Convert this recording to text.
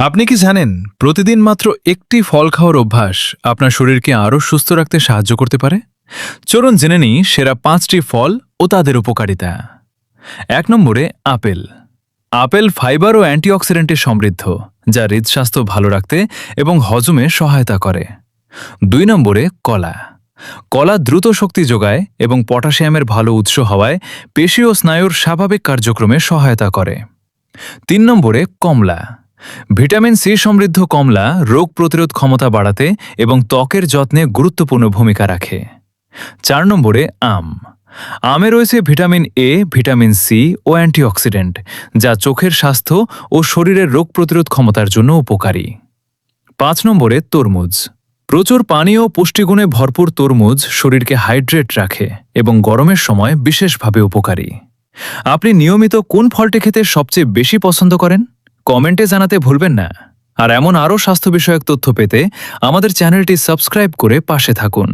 আপনি কি জানেন প্রতিদিন মাত্র একটি ফল খাওয়ার অভ্যাস আপনার শরীরকে আরও সুস্থ রাখতে সাহায্য করতে পারে? চলুন জেনে নিই সেরা 5টি ফল ও তাদের উপকারিতা। ১ নম্বরে আপেল। আপেল ফাইবার ও অ্যান্টিঅক্সিডেন্টে সমৃদ্ধ, যা হৃদস্বাস্থ্য ভালো রাখতে এবং হজমে সহায়তা করে। ২ নম্বরে কলা। কলা দ্রুত শক্তি যোগায় এবং পটাশিয়ামের ভালো উৎস হওয়ায় পেশি ও স্নায়ুর স্বাভাবিক কার্যক্রমে সহায়তা করে। ৩ নম্বরে কমলা। ভিটামিন সি সমৃদ্ধ কমলা রোগ প্রতিরোধ ক্ষমতা বাড়াতে এবং ত্বকের যত্নে গুরুত্বপূর্ণ ভূমিকা রাখে। ৪ নম্বরে আম। আমে রয়েছে ভিটামিন এ, ভিটামিন সি ও অ্যান্টিঅক্সিডেন্ট, যা চোখের স্বাস্থ্য ও শরীরের রোগ প্রতিরোধ ক্ষমতার জন্য উপকারী। ৫ নম্বরে তরমুজ। প্রচুর পানি ও পুষ্টিগুণে ভরপুর তরমুজ শরীরকে হাইড্রেট রাখে এবং গরমের সময় বিশেষভাবে উপকারী। আপনি নিয়মিত কোন ফলটি খেতে সবচেয়ে বেশি পছন্দ করেন? কমেন্টে জানাতে ভুলবেন না। আর এমন আরও স্বাস্থ্য বিষয়ক তথ্য পেতে আমাদের চ্যানেলটি সাবস্ক্রাইব করে পাশে থাকুন।